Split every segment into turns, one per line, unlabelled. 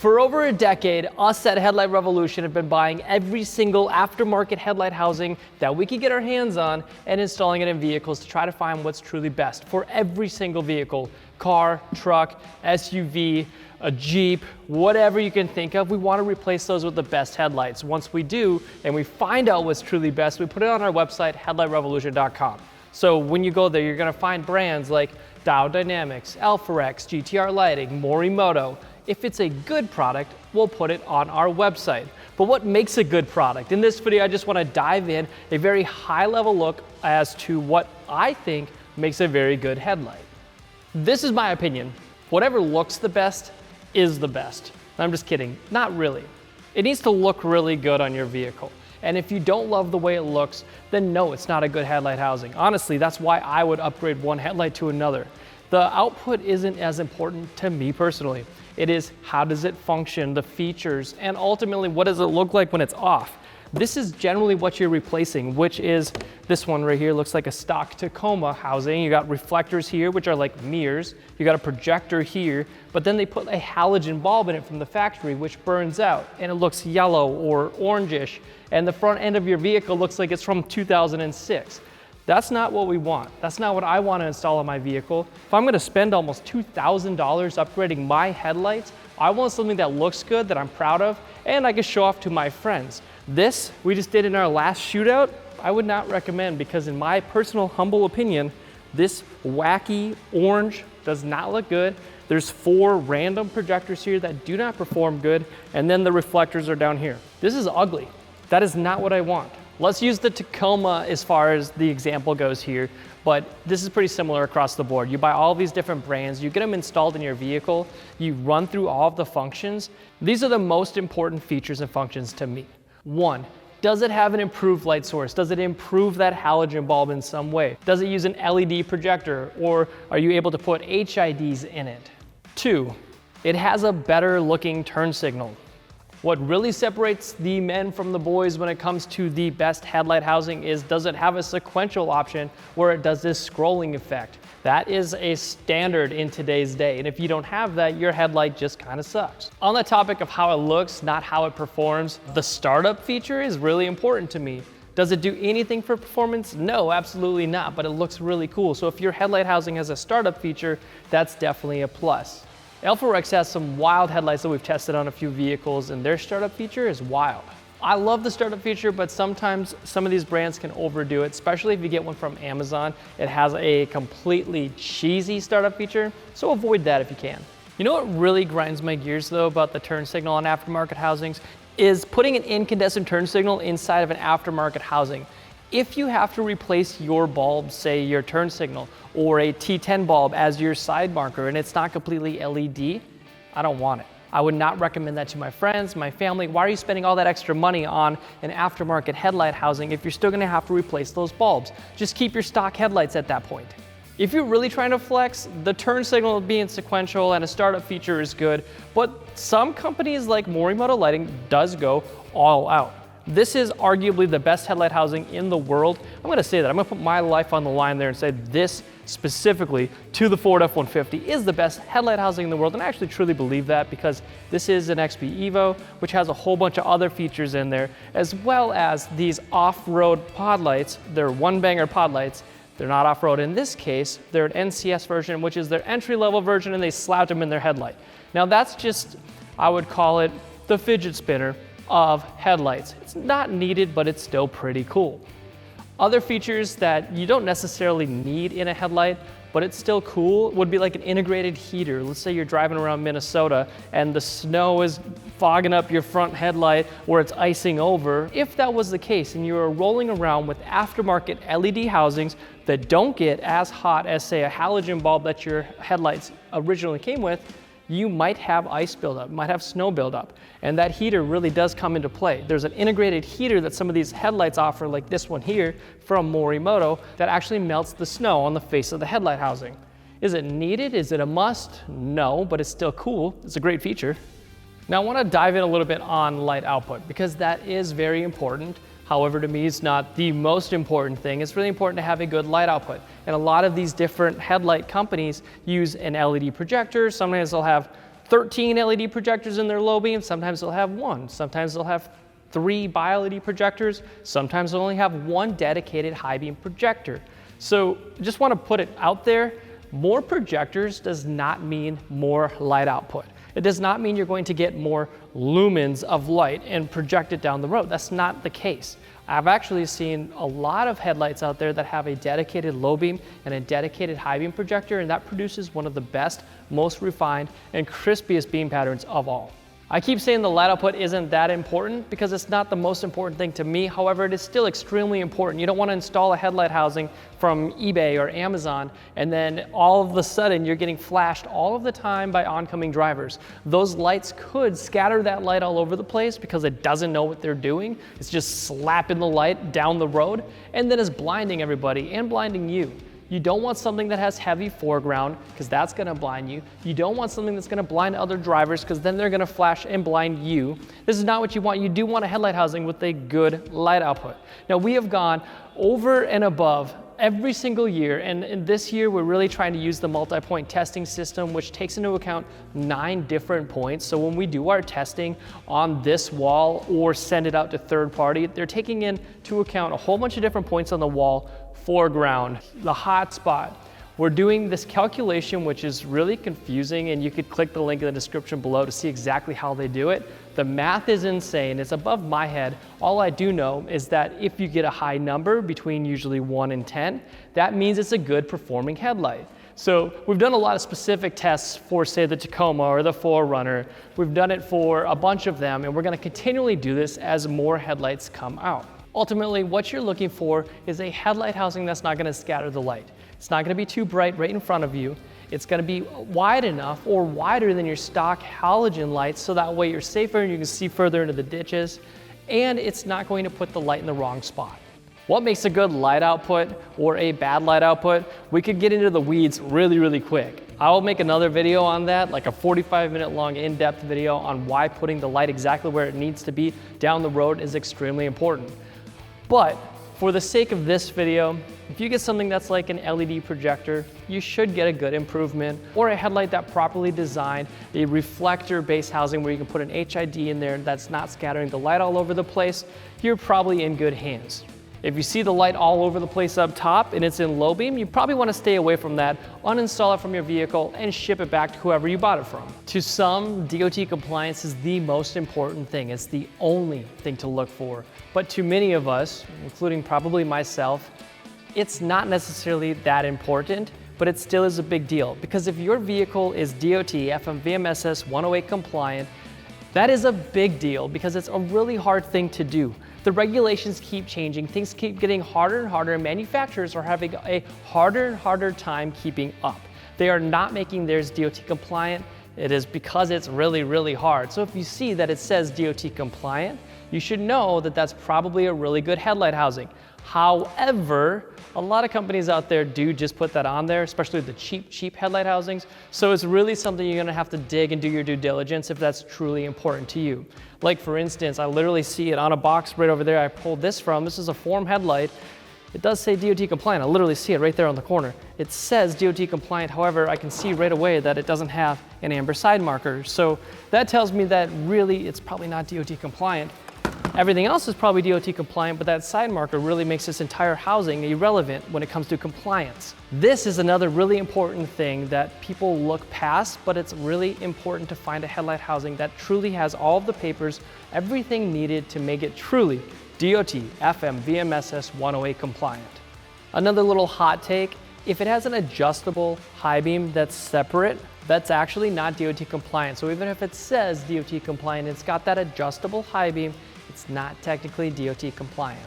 For over a decade, us at Headlight Revolution have been buying every single aftermarket headlight housing that we can get our hands on and installing it in vehicles to try to find what's truly best for every single vehicle. Car, truck, SUV, a Jeep, whatever you can think of, we want to replace those with the best headlights. Once we do, and we find out what's truly best, we put it on our website, headlightrevolution.com. So when you go there, you're going to find brands like Dow Dynamics, Alpharex, GTR Lighting, Morimoto. If it's a good product, we'll put it on our website. But what makes a good product? In this video, I just want to dive in a very high-level look as to what I think makes a very good headlight. This is my opinion. Whatever looks the best is the best. I'm just kidding, not really. It needs to look really good on your vehicle. And if you don't love the way it looks, then no, it's not a good headlight housing. Honestly, that's why I would upgrade one headlight to another. The output isn't as important to me personally. It is how does it function, the features, and ultimately what does it look like when it's off. This is generally what you're replacing, which is this one right here. Looks like a stock Tacoma housing. You got reflectors here, which are like mirrors. You got a projector here, but then they put a halogen bulb in it from the factory, which burns out and it looks yellow or orangish. And the front end of your vehicle looks like it's from 2006. That's not what we want. That's not what I want to install on my vehicle. If I'm going to spend almost $2,000 upgrading my headlights, I want something that looks good, that I'm proud of, and I can show off to my friends. This we just did in our last shootout, I would not recommend because in my personal humble opinion, this wacky orange does not look good. There's 4 random projectors here that do not perform good, and then the reflectors are down here. This is ugly. That is not what I want. Let's use the Tacoma as far as the example goes here, but this is pretty similar across the board. You buy all these different brands, you get them installed in your vehicle, you run through all of the functions. These are the most important features and functions to me. 1, does it have an improved light source? Does it improve that halogen bulb in some way? Does it use an LED projector, or are you able to put HIDs in it? 2, it has a better looking turn signal. What really separates the men from the boys when it comes to the best headlight housing is, does it have a sequential option where it does this scrolling effect? That is a standard in today's day, and if you don't have that, your headlight just kind of sucks. On the topic of how it looks, not how it performs, the startup feature is really important to me. Does it do anything for performance? No, absolutely not, but it looks really cool. So if your headlight housing has a startup feature, that's definitely a plus. Alpharex has some wild headlights that we've tested on a few vehicles, and their startup feature is wild. I love the startup feature, but sometimes some of these brands can overdo it, especially if you get one from Amazon. It has a completely cheesy startup feature, so avoid that if you can. You know what really grinds my gears though about the turn signal on aftermarket housings is putting an incandescent turn signal inside of an aftermarket housing. If you have to replace your bulb, say your turn signal, or a T10 bulb as your side marker and it's not completely LED, I don't want it. I would not recommend that to my friends, my family. Why are you spending all that extra money on an aftermarket headlight housing if you're still gonna have to replace those bulbs? Just keep your stock headlights at that point. If you're really trying to flex, the turn signal being sequential and a startup feature is good, but some companies like Morimoto Lighting does go all out. This is arguably the best headlight housing in the world. I'm gonna say that. I'm gonna put my life on the line there and say this specifically to the Ford F-150 is the best headlight housing in the world. And I actually truly believe that because this is an XP Evo, which has a whole bunch of other features in there, as well as these off-road pod lights. They're one-banger pod lights. They're not off-road in this case. They're an NCS version, which is their entry-level version, and they slouch them in their headlight. Now that's just, I would call it the fidget spinner of headlights. It's not needed, but it's still pretty cool. Other features that you don't necessarily need in a headlight, but it's still cool, would be like an integrated heater. Let's say you're driving around Minnesota and the snow is fogging up your front headlight or it's icing over. If that was the case and you were rolling around with aftermarket LED housings that don't get as hot as, say, a halogen bulb that your headlights originally came with, you might have ice buildup, might have snow buildup, and that heater really does come into play. There's an integrated heater that some of these headlights offer, like this one here from Morimoto, that actually melts the snow on the face of the headlight housing. Is it needed? Is it a must? No, but it's still cool. It's a great feature. Now I want to dive in a little bit on light output because that is very important. However, to me, it's not the most important thing. It's really important to have a good light output. And a lot of these different headlight companies use an LED projector. Sometimes they'll have 13 LED projectors in their low beam, sometimes they'll have one, sometimes they'll have 3 bi-LED projectors, sometimes they'll only have 1 dedicated high beam projector. So just want to put it out there, more projectors does not mean more light output. It does not mean you're going to get more lumens of light and project it down the road. That's not the case. I've actually seen a lot of headlights out there that have a dedicated low beam and a dedicated high beam projector, and that produces one of the best, most refined, and crispiest beam patterns of all. I keep saying the light output isn't that important because it's not the most important thing to me. However, it is still extremely important. You don't want to install a headlight housing from eBay or Amazon and then all of a sudden you're getting flashed all of the time by oncoming drivers. Those lights could scatter that light all over the place because it doesn't know what they're doing. It's just slapping the light down the road and then it's blinding everybody and blinding you. You don't want something that has heavy foreground because that's going to blind you. You don't want something that's going to blind other drivers because then they're going to flash and blind you. This is not what you want. You do want a headlight housing with a good light output. Now we have gone over and above every single year, and this year we're really trying to use the multi-point testing system, which takes into account 9 different points. So when we do our testing on this wall or send it out to third party, they're taking into account a whole bunch of different points on the wall: foreground, the hot spot. We're doing this calculation, which is really confusing, and you could click the link in the description below to see exactly how they do it. The math is insane. It's above my head. All I do know is that if you get a high number between usually 1 and 10, that means it's a good performing headlight. So we've done a lot of specific tests for, say, the Tacoma or the 4Runner. We've done it for a bunch of them, and we're going to continually do this as more headlights come out. Ultimately, what you're looking for is a headlight housing that's not going to scatter the light. It's not going to be too bright right in front of you. It's going to be wide enough or wider than your stock halogen lights so that way you're safer and you can see further into the ditches, and it's not going to put the light in the wrong spot. What makes a good light output or a bad light output? We could get into the weeds really quick. I'll make another video on that, like a 45-minute long in-depth video on why putting the light exactly where it needs to be down the road is extremely important. But for the sake of this video, if you get something that's like an LED projector, you should get a good improvement, or a headlight that properly designed, a reflector base housing where you can put an HID in there that's not scattering the light all over the place, you're probably in good hands. If you see the light all over the place up top and it's in low beam, you probably want to stay away from that, uninstall it from your vehicle, and ship it back to whoever you bought it from. To some, DOT compliance is the most important thing. It's the only thing to look for. But to many of us, including probably myself, it's not necessarily that important, but it still is a big deal. Because if your vehicle is DOT FMVMSS 108 compliant, that is a big deal because it's a really hard thing to do. The regulations keep changing, things keep getting harder and harder, and manufacturers are having a harder and harder time keeping up. They are not making theirs DOT compliant. It is because it's really hard. So if you see that it says DOT compliant, you should know that that's probably a really good headlight housing. However, a lot of companies out there do just put that on there, especially the cheap headlight housings. So it's really something you're gonna have to dig and do your due diligence if that's truly important to you. Like for instance, I literally see it on a box right over there I pulled this from. This is a Form headlight. It does say DOT compliant. I literally see it right there on the corner. It says DOT compliant, however, I can see right away that it doesn't have an amber side marker. So that tells me that really it's probably not DOT compliant. Everything else is probably DOT compliant, but that side marker really makes this entire housing irrelevant when it comes to compliance. This is another really important thing that people look past, but it's really important to find a headlight housing that truly has all of the papers, everything needed to make it truly DOT FMVMSS 108 compliant. Another little hot take, if it has an adjustable high beam that's separate, that's actually not DOT compliant. So even if it says DOT compliant, it's got that adjustable high beam, it's not technically DOT compliant.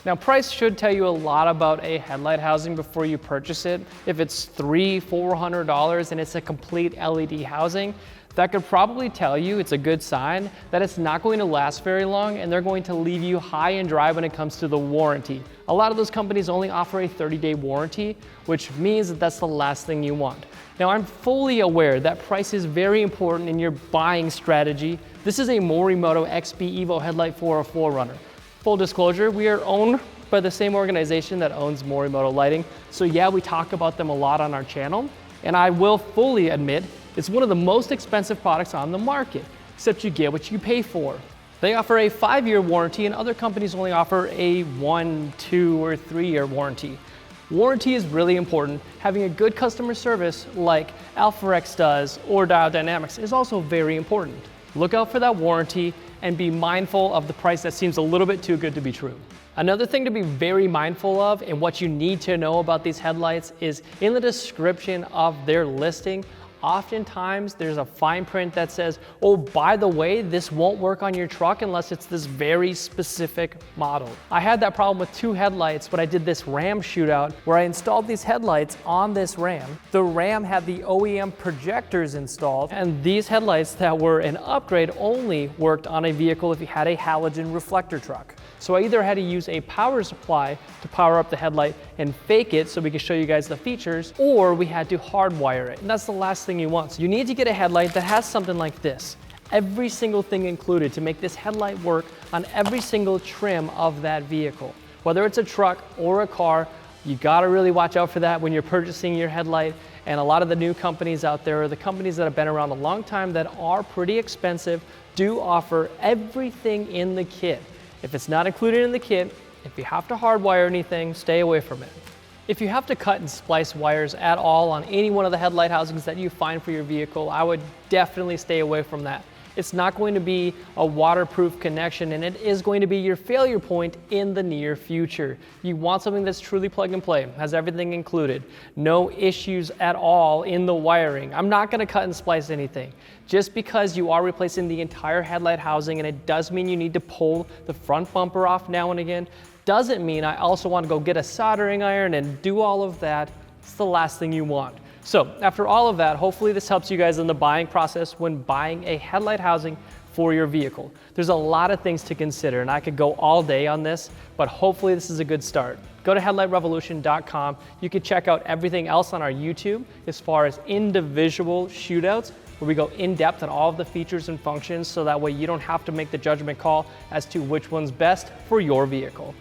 Now, price should tell you a lot about a headlight housing before you purchase it. If it's $300-400 and it's a complete LED housing, that could probably tell you, it's a good sign, that it's not going to last very long and they're going to leave you high and dry when it comes to the warranty. A lot of those companies only offer a 30-day warranty, which means that that's the last thing you want. Now, I'm fully aware that price is very important in your buying strategy. This is a Morimoto XB Evo headlight for a 4Runner. Full disclosure, we are owned by the same organization that owns Morimoto Lighting. So yeah, we talk about them a lot on our channel. And I will fully admit, It's one of the most expensive products on the market, except you get what you pay for. They offer a 5-year warranty and other companies only offer a 1, 2, or 3-year warranty. Warranty is really important. Having a good customer service like Alpharex does or Dial Dynamics is also very important. Look out for that warranty and be mindful of the price that seems a little bit too good to be true. Another thing to be very mindful of and what you need to know about these headlights is in the description of their listing, oftentimes there's a fine print that says, oh, by the way, this won't work on your truck unless it's this very specific model. I had that problem with 2 headlights when I did this Ram shootout where I installed these headlights on this Ram. The Ram had the OEM projectors installed, and these headlights that were an upgrade only worked on a vehicle if you had a halogen reflector truck. So I either had to use a power supply to power up the headlight and fake it so we could show you guys the features, or we had to hardwire it. And that's the last thing you want. So you need to get a headlight that has something like this. Every single thing included to make this headlight work on every single trim of that vehicle. Whether it's a truck or a car, you gotta really watch out for that when you're purchasing your headlight. And a lot of the new companies out there, or the companies that have been around a long time that are pretty expensive, do offer everything in the kit. If it's not included in the kit, if you have to hardwire anything, stay away from it. If you have to cut and splice wires at all on any one of the headlight housings that you find for your vehicle, I would definitely stay away from that. It's not going to be a waterproof connection, and it is going to be your failure point in the near future. You want something that's truly plug and play, has everything included, no issues at all in the wiring. I'm not gonna cut and splice anything. Just because you are replacing the entire headlight housing, and it does mean you need to pull the front bumper off now and again, doesn't mean I also want to go get a soldering iron and do all of that. It's the last thing you want. So after all of that, hopefully this helps you guys in the buying process when buying a headlight housing for your vehicle. There's a lot of things to consider, and I could go all day on this, but hopefully this is a good start. Go to headlightrevolution.com. You can check out everything else on our YouTube as far as individual shootouts, where we go in depth on all of the features and functions, so that way you don't have to make the judgment call as to which one's best for your vehicle.